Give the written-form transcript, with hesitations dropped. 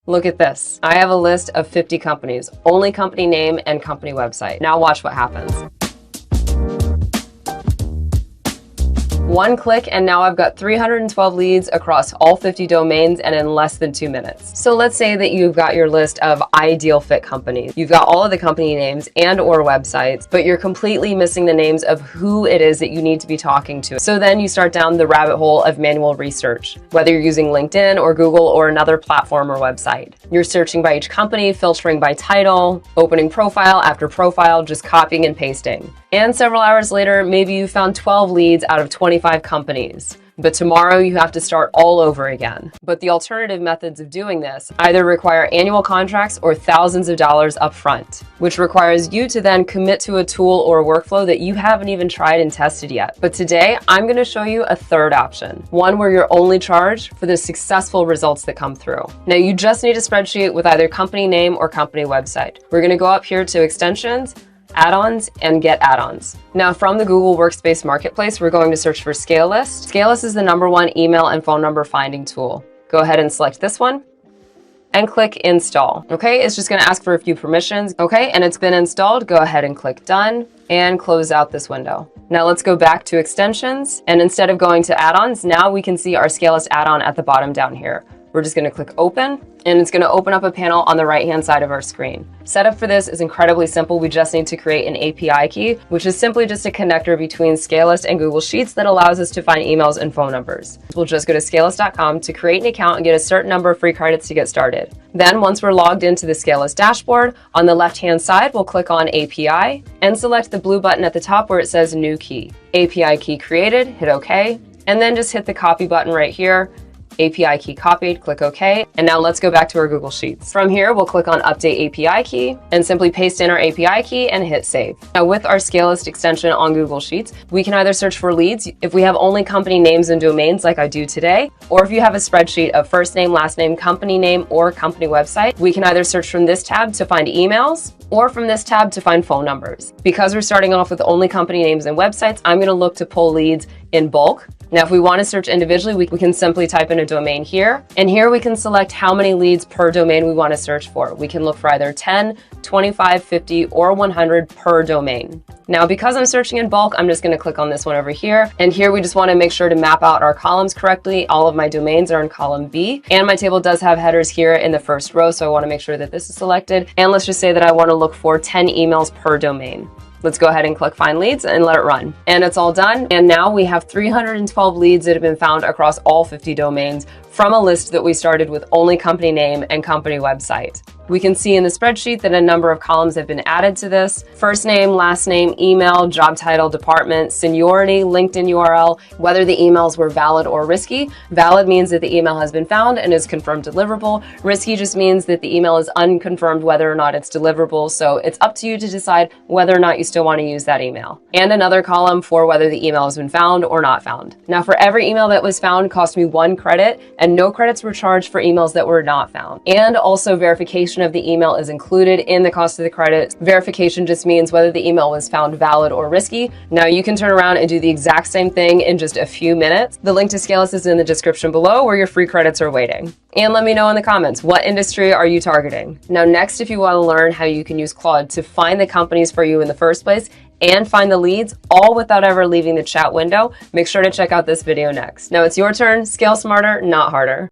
Look at this. I have a list of 50 companies, only company name and company website. Now watch what happens. One click and now I've got 312 leads across all 50 domains and in less than 2 minutes. So let's say that you've got your list of ideal fit companies. You've got all of the company names and or websites, but you're completely missing the names of who it is that you need to be talking to. So then you start down the rabbit hole of manual research, whether you're using LinkedIn or Google or another platform or website. You're searching by each company, filtering by title, opening profile after profile, just copying and pasting. And several hours later, maybe you found 12 leads out of 25 companies. But tomorrow you have to start all over again. But the alternative methods of doing this either require annual contracts or thousands of dollars upfront, which requires you to then commit to a tool or a workflow that you haven't even tried and tested yet. But today, I'm going to show you a third option, one where you're only charged for the successful results that come through. Now, you just need a spreadsheet with either company name or company website. We're going to go up here to extensions, add-ons, and get add-ons. Now from the Google Workspace Marketplace, we're going to search for Scalelist. Scalelist is the #1 email and phone number finding tool. Go ahead and select this one and click install. Okay, it's just going to ask for a few permissions. Okay, and it's been installed. Go ahead and click done and close out this window. Now let's go back to extensions, and instead of going to add-ons, now we can see our Scalelist add-on at the bottom down here. We're just going to click open, and it's going to open up a panel on the right-hand side of our screen. Setup for this is incredibly simple. We just need to create an API key, which is simply just a connector between Scalelist and Google Sheets that allows us to find emails and phone numbers. We'll just go to scalelist.com to create an account and get a certain number of free credits to get started. Then once we're logged into the Scalelist dashboard, on the left-hand side, we'll click on API and select the blue button at the top where it says New Key. API key created, hit OK, and then just hit the copy button right here. API key copied, click OK. And now let's go back to our Google Sheets. From here, we'll click on Update API key and simply paste in our API key and hit save. Now with our Scalelist extension on Google Sheets, we can either search for leads if we have only company names and domains like I do today, or if you have a spreadsheet of first name, last name, company name, or company website, we can either search from this tab to find emails or from this tab to find phone numbers. Because we're starting off with only company names and websites, I'm going to look to pull leads in bulk. Now, if we want to search individually, we can simply type in a domain here. And here we can select how many leads per domain we want to search for. We can look for either 10, 25, 50, or 100 per domain. Now, because I'm searching in bulk, I'm just going to click on this one over here. And here we just want to make sure to map out our columns correctly. All of my domains are in column B. And my table does have headers here in the first row, so I want to make sure that this is selected. And let's just say that I want to look for 10 emails per domain. Let's go ahead and click Find Leads and let it run. And it's all done. And now we have 312 leads that have been found across all 50 domains from a list that we started with only company name and company website. We can see in the spreadsheet that a number of columns have been added to this. First name, last name, email, job title, department, seniority, LinkedIn URL, whether the emails were valid or risky. Valid means that the email has been found and is confirmed deliverable. Risky just means that the email is unconfirmed whether or not it's deliverable. So it's up to you to decide whether or not you still want to use that email. And another column for whether the email has been found or not found. Now, for every email that was found cost me 1 credit, and no credits were charged for emails that were not found. And also verification of the email is included in the cost of the credit. Verification just means whether the email was found valid or risky. Now you can turn around and do the exact same thing in just a few minutes. The link to Scalelist is in the description below where your free credits are waiting. And let me know in the comments, what industry are you targeting? Now next, if you want to learn how you can use Claude to find the companies for you in the first place and find the leads, all without ever leaving the chat window, make sure to check out this video next. Now it's your turn. Scale smarter, not harder.